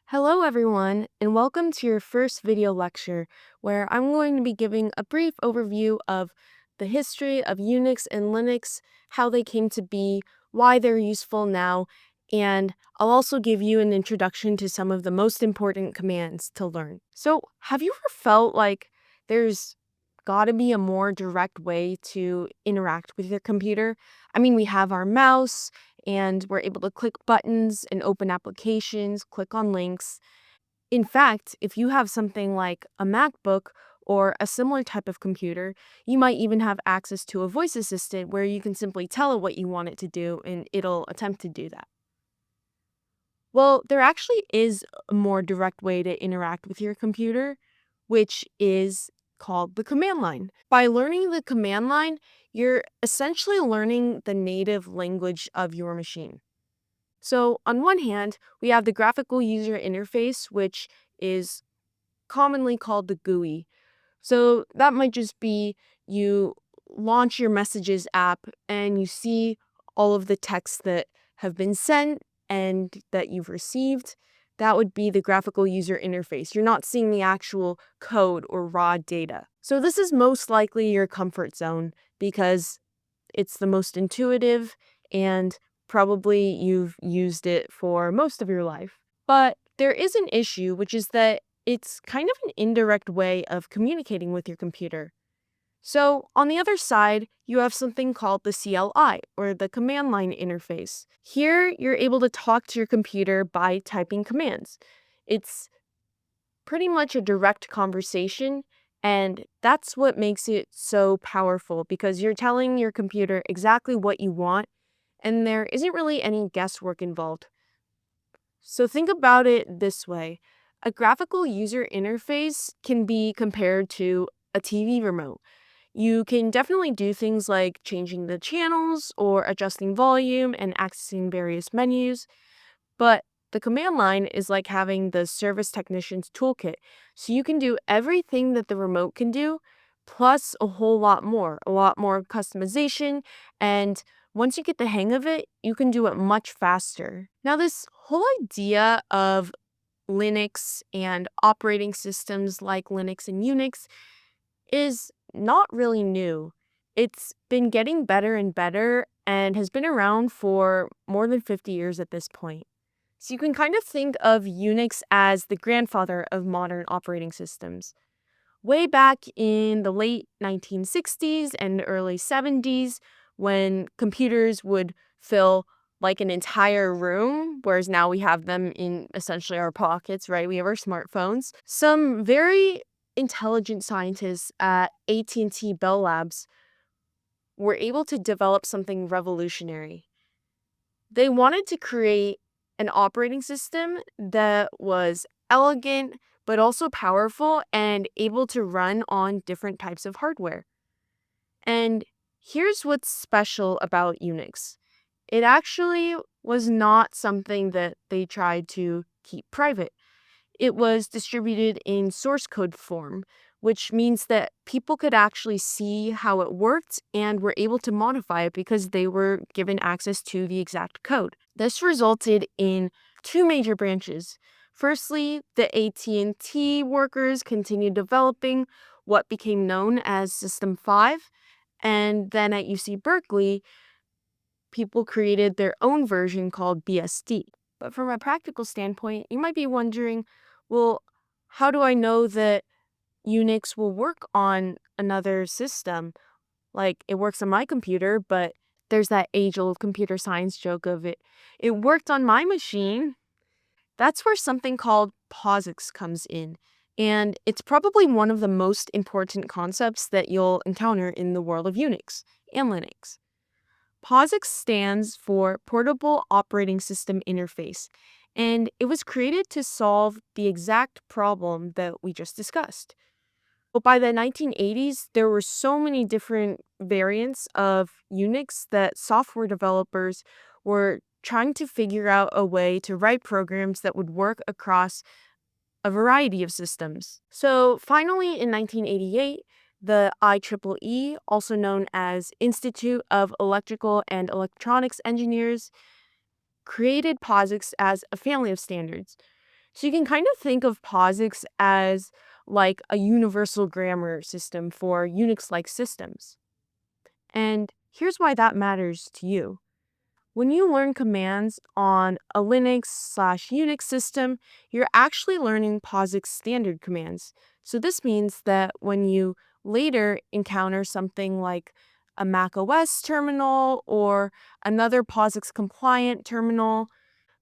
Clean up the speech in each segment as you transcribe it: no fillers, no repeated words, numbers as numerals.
Hello, everyone, and welcome to your first video lecture, where I'm going to be giving a brief overview of the history of Unix and Linux, how they came to be, why they're useful now, and I'll also give you an introduction to some of the most important commands to learn. So, have you ever felt like there's gotta be a more direct way to interact with your computer? I mean, we have our mouse, and we're able to click buttons and open applications, click on links. In fact, if you have something like a MacBook or a similar type of computer, you might even have access to a voice assistant where you can simply tell it what you want it to do and it'll attempt to do that. Well, there actually is a more direct way to interact with your computer, which is called the command line. By learning the command line, you're essentially learning the native language of your machine. So, on one hand, we have the graphical user interface, which is commonly called the GUI. So, that might just be you launch your messages app and you see all of the texts that have been sent and that you've received. That would be the graphical user interface. You're not seeing the actual code or raw data. So, this is most likely your comfort zone because it's the most intuitive and probably you've used it for most of your life. But there is an issue, which is that it's kind of an indirect way of communicating with your computer. So, on the other side, you have something called the CLI, or the command line interface. Here, you're able to talk to your computer by typing commands. It's pretty much a direct conversation, and that's what makes it so powerful because you're telling your computer exactly what you want, and there isn't really any guesswork involved. So think about it this way. A graphical user interface can be compared to a TV remote. You can definitely do things like changing the channels or adjusting volume and accessing various menus, but the command line is like having the service technician's toolkit. So you can do everything that the remote can do, plus a lot more customization. And once you get the hang of it, you can do it much faster. Now, this whole idea of Linux and operating systems like Linux and Unix is not really new. It's been getting better and better and has been around for more than 50 years at this point. So you can kind of think of Unix as the grandfather of modern operating systems. Way back in the late 1960s and early 70s, when computers would fill like an entire room, whereas now we have them in essentially our pockets, right? We have our smartphones. Some very intelligent scientists at AT&T Bell Labs were able to develop something revolutionary. They wanted to create an operating system that was elegant, but also powerful and able to run on different types of hardware. And here's what's special about Unix. It actually was not something that they tried to keep private. It was distributed in source code form, which means that people could actually see how it worked and were able to modify it because they were given access to the exact code. This resulted in two major branches. Firstly, the AT&T workers continued developing what became known as System 5, and then at UC Berkeley, people created their own version called BSD. But from a practical standpoint, you might be wondering, well, how do I know that Unix will work on another system? Like, it works on my computer, but there's that age-old computer science joke of it. It worked on my machine. That's where something called POSIX comes in. And it's probably one of the most important concepts that you'll encounter in the world of Unix and Linux. POSIX stands for Portable Operating System Interface, and it was created to solve the exact problem that we just discussed. But by the 1980s, there were so many different variants of Unix that software developers were trying to figure out a way to write programs that would work across a variety of systems. So finally, in 1988, the IEEE, also known as Institute of Electrical and Electronics Engineers, created POSIX as a family of standards. So you can kind of think of POSIX as like a universal grammar system for Unix-like systems. And here's why that matters to you. When you learn commands on a Linux/Unix system, you're actually learning POSIX standard commands. So this means that when you later encounter something like a Mac OS terminal or another POSIX compliant terminal,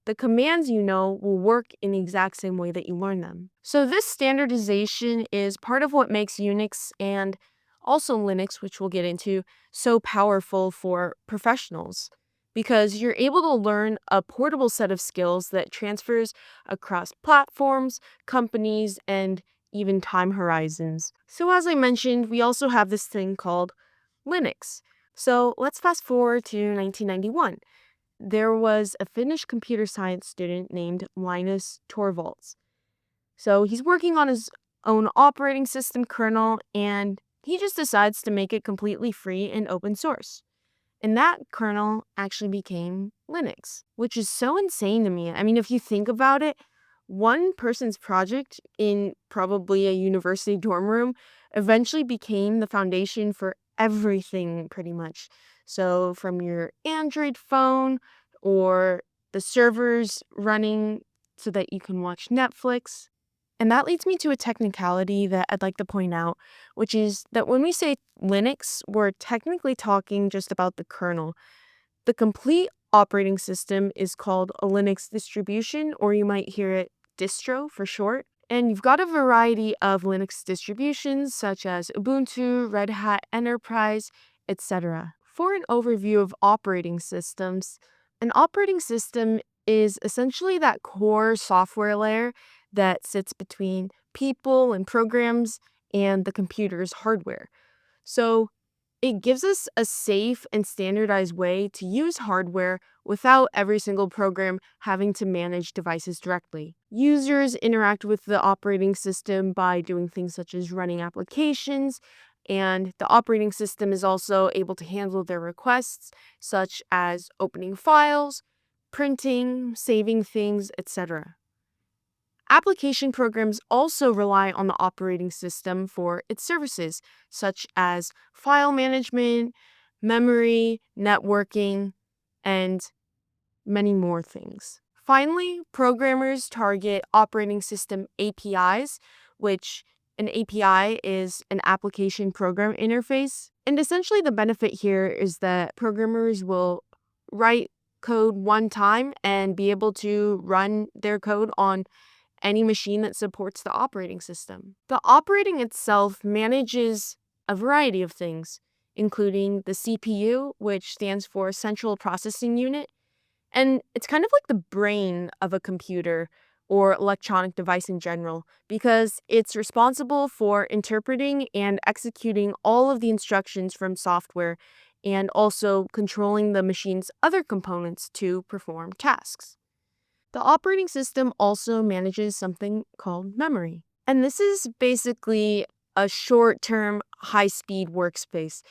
the commands you know will work in the exact same way that you learn them. So this standardization is part of what makes Unix and also Linux, which we'll get into, so powerful for professionals because you're able to learn a portable set of skills that transfers across platforms, companies, and even time horizons. So as I mentioned, we also have this thing called Linux. So let's fast forward to 1991. There was a Finnish computer science student named Linus Torvalds. So he's working on his own operating system kernel, and he just decides to make it completely free and open source. And that kernel actually became Linux, which is so insane to me. I mean, if you think about it, one person's project in probably a university dorm room eventually became the foundation for everything, pretty much. So, from your Android phone or the servers running so that you can watch Netflix. And that leads me to a technicality that I'd like to point out, which is that when we say Linux, we're technically talking just about the kernel. The complete operating system is called a Linux distribution, or you might hear it distro for short. And you've got a variety of Linux distributions such as Ubuntu, Red Hat Enterprise, etc. For an overview of operating systems, an operating system is essentially that core software layer that sits between people and programs and the computer's hardware. So it gives us a safe and standardized way to use hardware without every single program having to manage devices directly. Users interact with the operating system by doing things such as running applications, and the operating system is also able to handle their requests, such as opening files, printing, saving things, etc. Application programs also rely on the operating system for its services, such as file management, memory, networking, and many more things. Finally, programmers target operating system APIs, which an API is an application program interface. And essentially, the benefit here is that programmers will write code one time and be able to run their code on any machine that supports the operating system. The operating itself manages a variety of things, including the CPU, which stands for Central Processing Unit, and it's kind of like the brain of a computer or electronic device in general, because it's responsible for interpreting and executing all of the instructions from software and also controlling the machine's other components to perform tasks. The operating system also manages something called memory. And this is basically a short term, high speed workspace.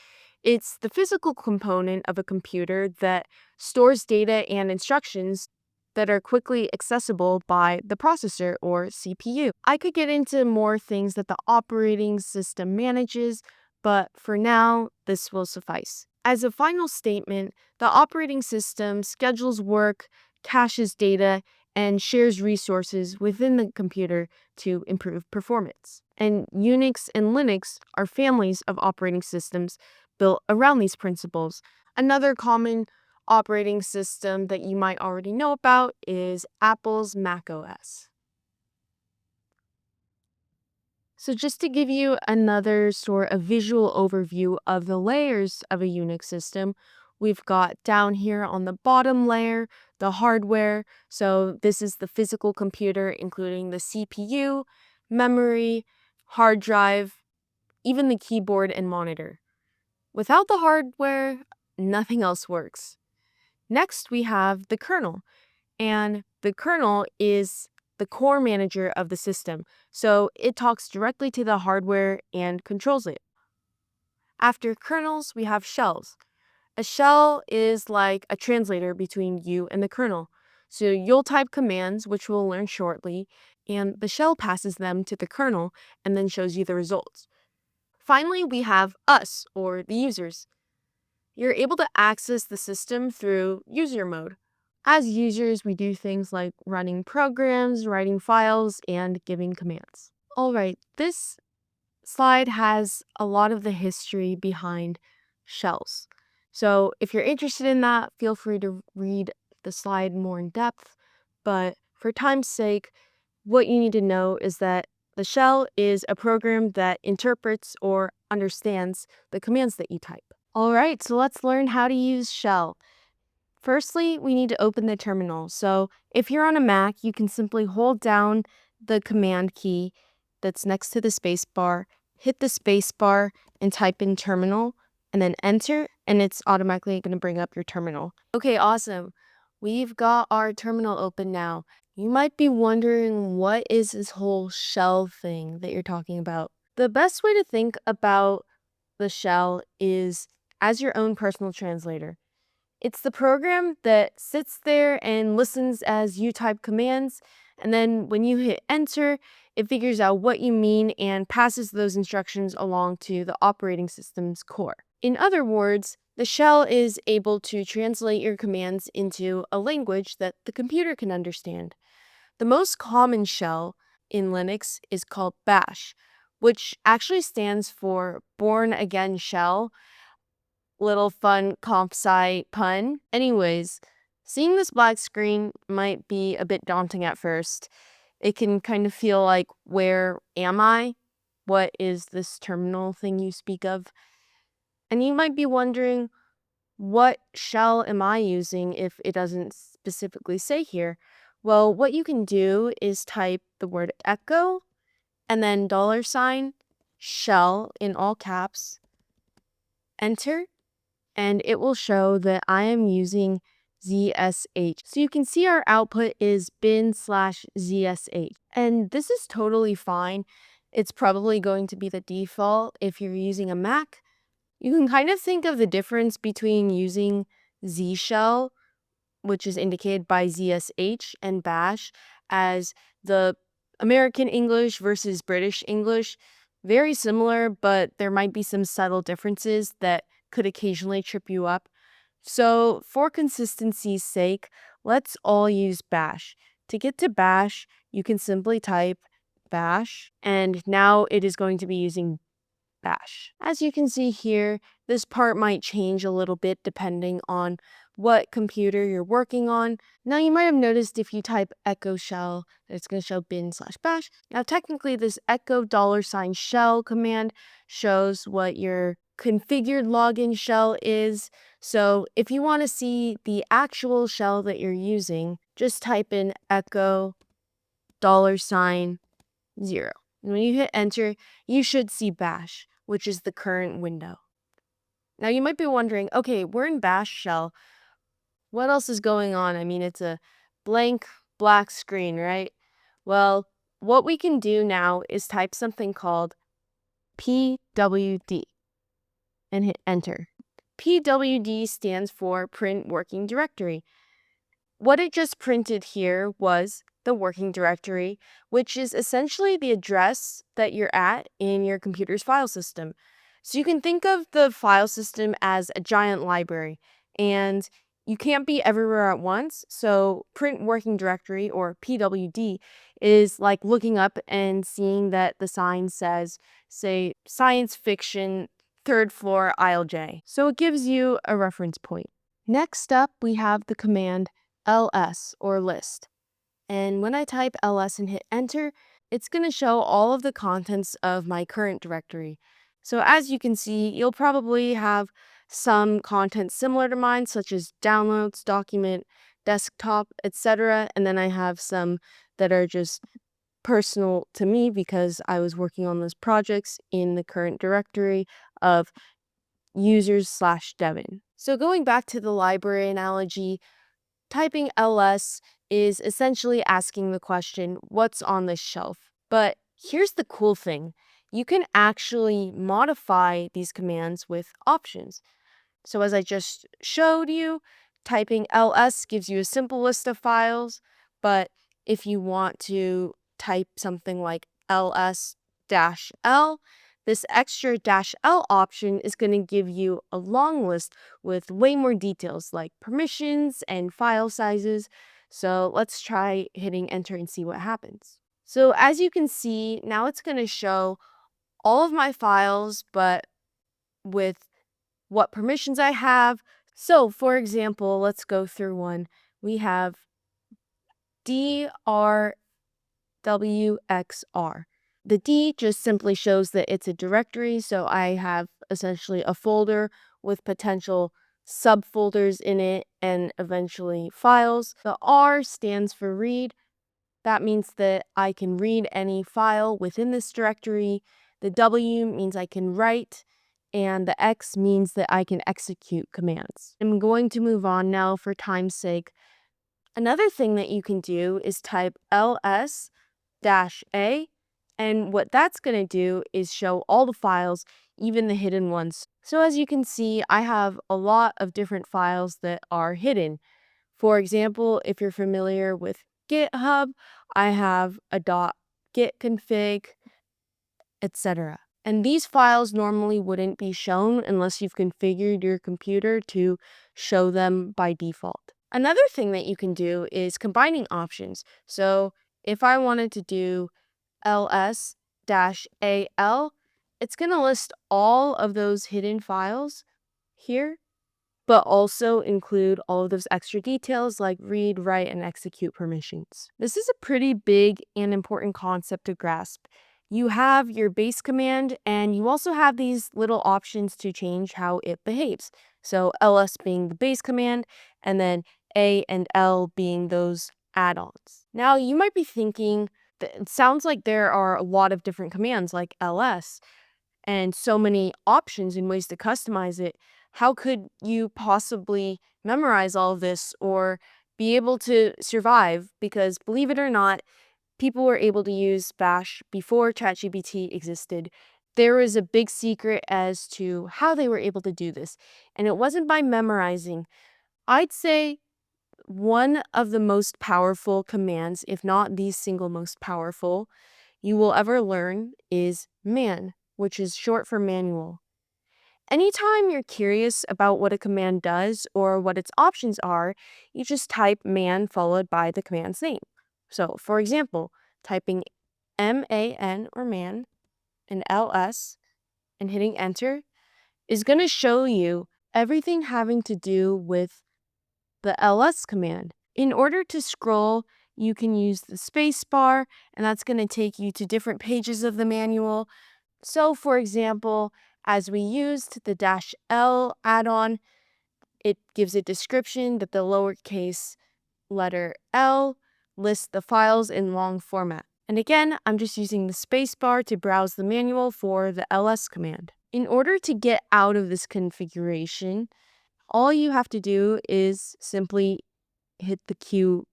It's the physical component of a computer that stores data and instructions that are quickly accessible by the processor or CPU. I could get into more things that the operating system manages, but for now, this will suffice. As a final statement, the operating system schedules work, caches data, and shares resources within the computer to improve performance. And Unix and Linux are families of operating systems built around these principles. Another common operating system that you might already know about is Apple's Mac OS. So just to give you another sort of visual overview of the layers of a Unix system, we've got down here on the bottom layer, the hardware. So this is the physical computer, including the CPU, memory, hard drive, even the keyboard and monitor. Without the hardware, nothing else works. Next, we have the kernel, and the kernel is the core manager of the system, so it talks directly to the hardware and controls it. After kernels, we have shells. A shell is like a translator between you and the kernel. So you'll type commands, which we'll learn shortly, and the shell passes them to the kernel and then shows you the results. Finally, we have us, or the users. You're able to access the system through user mode. As users, we do things like running programs, writing files, and giving commands. All right, this slide has a lot of the history behind shells. So if you're interested in that, feel free to read the slide more in depth. But for time's sake, what you need to know is that the shell is a program that interprets or understands the commands that you type. All right, so let's learn how to use shell. Firstly, we need to open the terminal. So if you're on a Mac, you can simply hold down the command key that's next to the space bar, hit the space bar, and type in terminal, and then enter, and it's automatically going to bring up your terminal. Okay, awesome. We've got our terminal open now. You might be wondering, what is this whole shell thing that you're talking about? The best way to think about the shell is as your own personal translator. It's the program that sits there and listens as you type commands, and then when you hit enter, it figures out what you mean and passes those instructions along to the operating system's core. In other words, the shell is able to translate your commands into a language that the computer can understand. The most common shell in Linux is called bash, which actually stands for Born Again Shell. Little fun comp sci pun. Anyways, seeing this black screen might be a bit daunting at first. It can kind of feel like, where am I? What is this terminal thing you speak of? And you might be wondering, what shell am I using if it doesn't specifically say here? Well, what you can do is type the word echo and then $ shell in all caps, enter, and it will show that I am using ZSH. So you can see our output is bin/ZSH. And this is totally fine. It's probably going to be the default if you're using a Mac. You can kind of think of the difference between using Z shell, which is indicated by ZSH, and bash as the American English versus British English. Very similar, but there might be some subtle differences that could occasionally trip you up. So for consistency's sake, let's all use bash. To get to bash, you can simply type bash, and now it is going to be using bash. As you can see here, this part might change a little bit depending on what computer you're working on. Now you might have noticed if you type echo shell, it's going to show bin/bash. Now technically this echo $shell command shows what your configured login shell is. So if you want to see the actual shell that you're using, just type in echo $0. And when you hit enter, you should see bash, which is the current window. Now you might be wondering, okay, we're in bash shell. What else is going on? I mean, it's a blank black screen, right? Well, what we can do now is type something called pwd and hit enter. pwd stands for print working directory. What it just printed here was the working directory, which is essentially the address that you're at in your computer's file system. So you can think of the file system as a giant library, and you can't be everywhere at once. So print working directory, or PWD, is like looking up and seeing that the sign says, say, science fiction, third floor, aisle J. So it gives you a reference point. Next up, we have the command ls, or list. And when I type ls and hit enter, it's going to show all of the contents of my current directory. So as you can see, you'll probably have some content similar to mine, such as downloads, document, desktop, etc. And then I have some that are just personal to me because I was working on those projects in the current directory of users/Devin. So going back to the library analogy, typing ls is essentially asking the question, what's on this shelf? But here's the cool thing. You can actually modify these commands with options. So as I just showed you, Typing ls gives you a simple list of files, but if you want to type something like ls-l, this extra -l option is going to give you a long list with way more details like permissions and file sizes. So let's try hitting enter and see what happens. So as you can see, now it's going to show all of my files, but with what permissions I have. So for example, let's go through one. We have drwxr. The D just simply shows that it's a directory, so I have essentially a folder with potential subfolders in it and eventually files. The R stands for read. That means that I can read any file within this directory. The W means I can write, and the X means that I can execute commands. I'm going to move on now for time's sake. Another thing that you can do is type ls-a, and what that's going to do is show all the files, even the hidden ones. So as you can see, I have a lot of different files that are hidden. For example, if you're familiar with GitHub, I have a .git config, etc. And these files normally wouldn't be shown unless you've configured your computer to show them by default. Another thing that you can do is combining options. So if I wanted to do ls-al, it's going to list all of those hidden files here, but also include all of those extra details like read, write, and execute permissions. This is a pretty big and important concept to grasp. You have your base command, and you also have these little options to change how it behaves. So ls being the base command, and then a and l being those add-ons. Now, you might be thinking, that it sounds like there are a lot of different commands like ls, and so many options and ways to customize it. How could you possibly memorize all of this or be able to survive? Because believe it or not, people were able to use Bash before ChatGPT existed. There was a big secret as to how they were able to do this, and it wasn't by memorizing. I'd say one of the most powerful commands, if not the single most powerful, you will ever learn is man, which is short for manual. Anytime you're curious about what a command does or what its options are, you just type man followed by the command's name. So, for example, typing man or man and ls and hitting enter is going to show you everything having to do with the ls command. In order to scroll, you can use the space bar, and that's going to take you to different pages of the manual. So, for example, as we used the -l add-on, it gives a description that the lowercase letter L lists the files in long format. And again, I'm just using the spacebar to browse the manual for the ls command. In order to get out of this configuration, all you have to do is simply hit the Q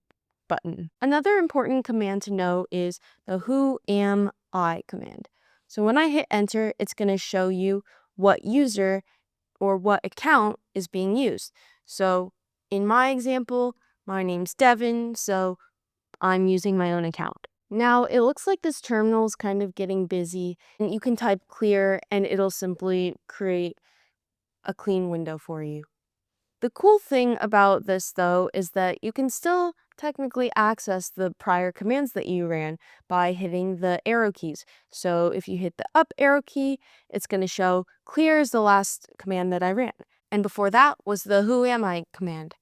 button. Another important command to know is the who am I command. So when I hit enter, it's going to show you what user or what account is being used. So in my example, my name's Devin, so I'm using my own account. Now, it looks like this terminal is kind of getting busy, and you can type clear and it'll simply create a clean window for you. The cool thing about this, though, is that you can still technically access the prior commands that you ran by hitting the arrow keys. So if you hit the up arrow key, it's going to show clear is the last command that I ran. And before that was the who am I command.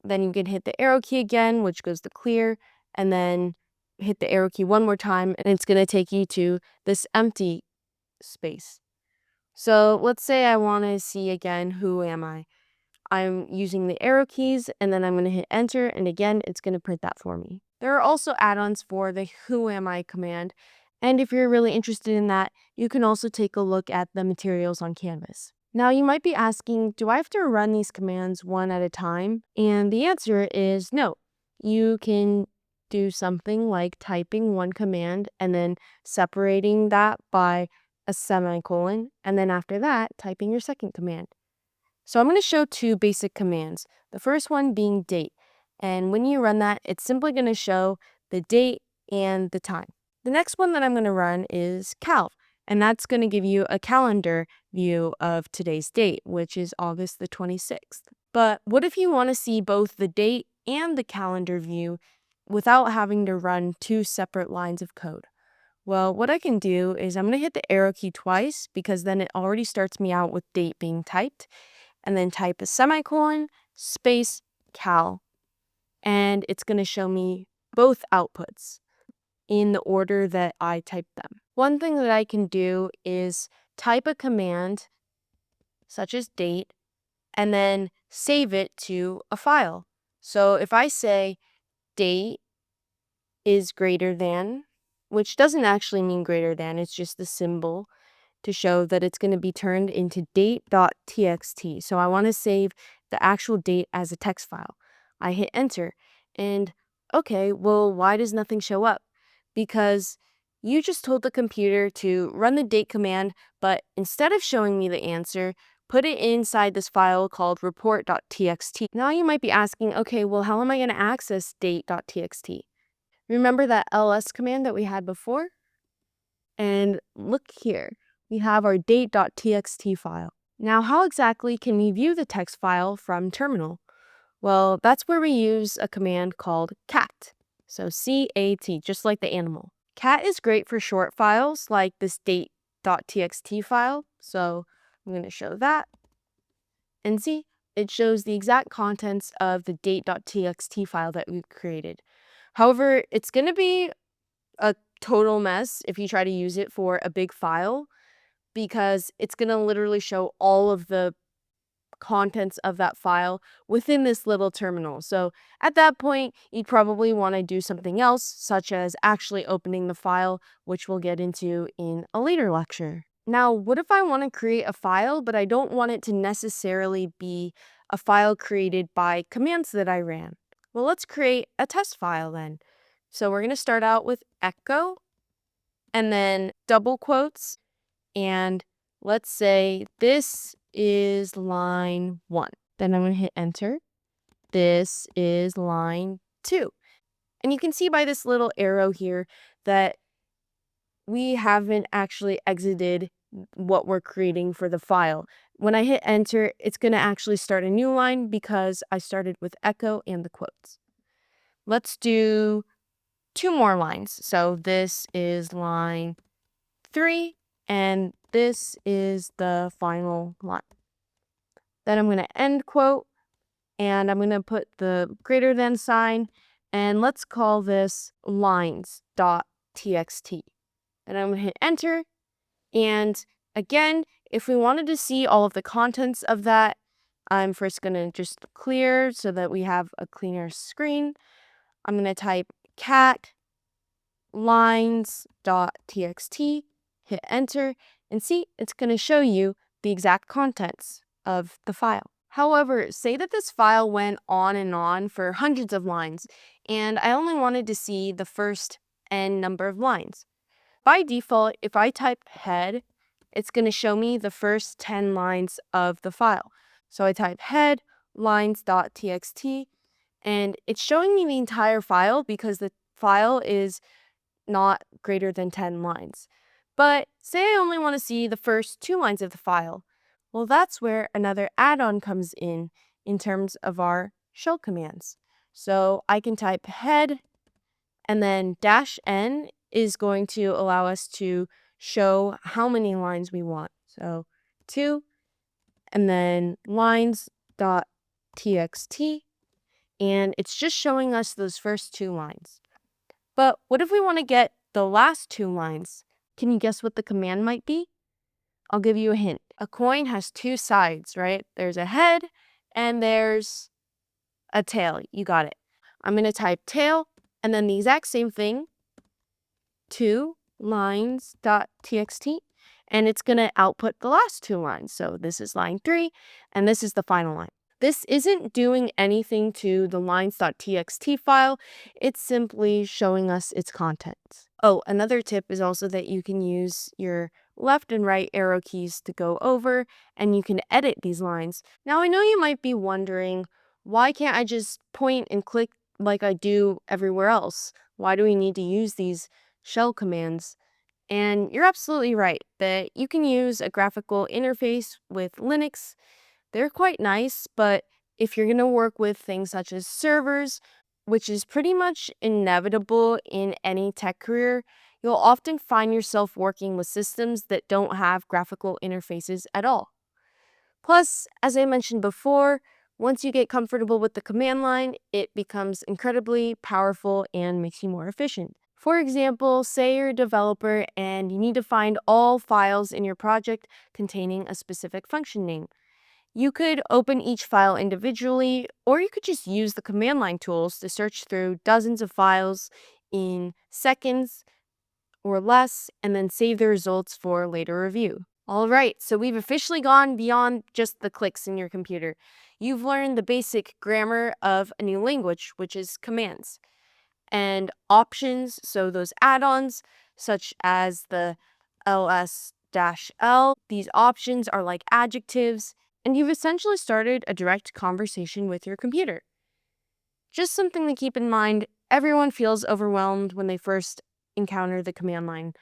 Then you can hit the arrow key again, which goes to clear, and then hit the arrow key one more time, and it's going to take you to this empty space. So let's say I want to see again, who am I? I'm using the arrow keys, and then I'm going to hit enter, and again, it's going to print that for me. There are also add-ons for the who am I command, and if you're really interested in that, you can also take a look at the materials on Canvas. Now, you might be asking, do I have to run these commands one at a time? And the answer is no. You can do something like typing one command and then separating that by a semicolon, and then after that, typing your second command. So I'm going to show two basic commands. The first one being date. And when you run that, it's simply going to show the date and the time. The next one that I'm going to run is cal, and that's going to give you a calendar view of today's date, which is August the 26th. But what if you want to see both the date and the calendar view without having to run two separate lines of code? Well, what I can do is I'm going to hit the arrow key twice because then it already starts me out with date being typed, and then type a semicolon, space, cal, and it's going to show me both outputs in the order that I typed them. One thing that I can do is type a command such as date and then save it to a file. So if I say date is greater than, which doesn't actually mean greater than, it's just the symbol to show that it's going to be turned into date.txt. So I want to save the actual date as a text file. I hit enter, and okay, well, why does nothing show up? Because you just told the computer to run the date command, but instead of showing me the answer, put it inside this file called report.txt. Now you might be asking, okay, well, how am I going to access date.txt? Remember that ls command that we had before? And look here, we have our date.txt file. Now, how exactly can we view the text file from terminal? Well, that's where we use a command called cat. So C-A-T, just like the animal. Cat is great for short files like this date.txt file. So I'm going to show that. And see, it shows the exact contents of the date.txt file that we created. However, it's going to be a total mess if you try to use it for a big file, because it's going to literally show all of the contents of that file within this little terminal. So at that point, you'd probably want to do something else, such as actually opening the file, which we'll get into in a later lecture. Now, what if I want to create a file, but I don't want it to necessarily be a file created by commands that I ran? Well, let's create a test file then. So we're going to start out with echo and then double quotes, and let's say this is line 1. Then I'm going to hit enter. This is line 2. And you can see by this little arrow here that we haven't actually exited what we're creating for the file. When I hit enter, it's going to actually start a new line because I started with echo and the quotes. Let's do 2 more lines. So this is line 3, and this is the final line. Then I'm going to end quote, and I'm going to put the greater than sign, and let's call this lines.txt. And I'm going to hit enter, and again, if we wanted to see all of the contents of that, I'm first going to just clear so that we have a cleaner screen. I'm going to type cat lines.txt, hit enter, and see, it's going to show you the exact contents of the file. However, say that this file went on and on for hundreds of lines, and I only wanted to see the first n number of lines. By default, if I type head, it's going to show me the first 10 lines of the file. So I type head lines.txt, and it's showing me the entire file because the file is not greater than 10 lines. But say I only want to see the first 2 lines of the file. Well, that's where another add-on comes in terms of our shell commands. So I can type head, and then -n is going to allow us to show how many lines we want. So 2, and then lines.txt, and it's just showing us those first 2 lines. But what if we want to get the last 2 lines? Can you guess what the command might be? I'll give you a hint. A coin has 2 sides, right? There's a head and there's a tail. You got it. I'm going to type tail and then the exact same thing, 2 lines.txt, and it's going to output the last 2 lines. So this is line 3 and this is the final line. This isn't doing anything to the lines.txt file, it's simply showing us its contents. Oh, another tip is also that you can use your left and right arrow keys to go over, and you can edit these lines. Now, I know you might be wondering, why can't I just point and click like I do everywhere else? Why do we need to use these shell commands? And you're absolutely right that you can use a graphical interface with Linux. They're quite nice, but if you're going to work with things such as servers, which is pretty much inevitable in any tech career, you'll often find yourself working with systems that don't have graphical interfaces at all. Plus, as I mentioned before, once you get comfortable with the command line, it becomes incredibly powerful and makes you more efficient. For example, say you're a developer and you need to find all files in your project containing a specific function name. You could open each file individually, or you could just use the command line tools to search through dozens of files in seconds or less, and then save the results for later review. All right, so we've officially gone beyond just the clicks in your computer. You've learned the basic grammar of a new language, which is commands, and options, so those add-ons, such as the ls-l. These options are like adjectives, and you've essentially started a direct conversation with your computer. Just something to keep in mind, everyone feels overwhelmed when they first encounter the command line.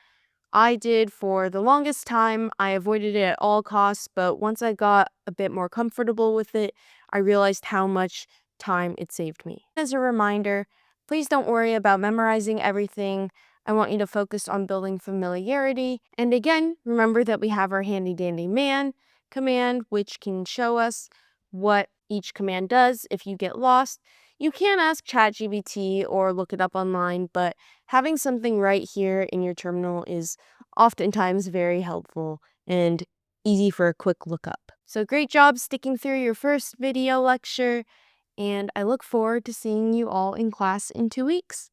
I did for the longest time. I avoided it at all costs, but once I got a bit more comfortable with it, I realized how much time it saved me. As a reminder, please don't worry about memorizing everything. I want you to focus on building familiarity. And again, remember that we have our handy dandy man command, which can show us what each command does if you get lost. You can ask ChatGPT or look it up online, but having something right here in your terminal is oftentimes very helpful and easy for a quick lookup. So great job sticking through your first video lecture, and I look forward to seeing you all in class in 2 weeks.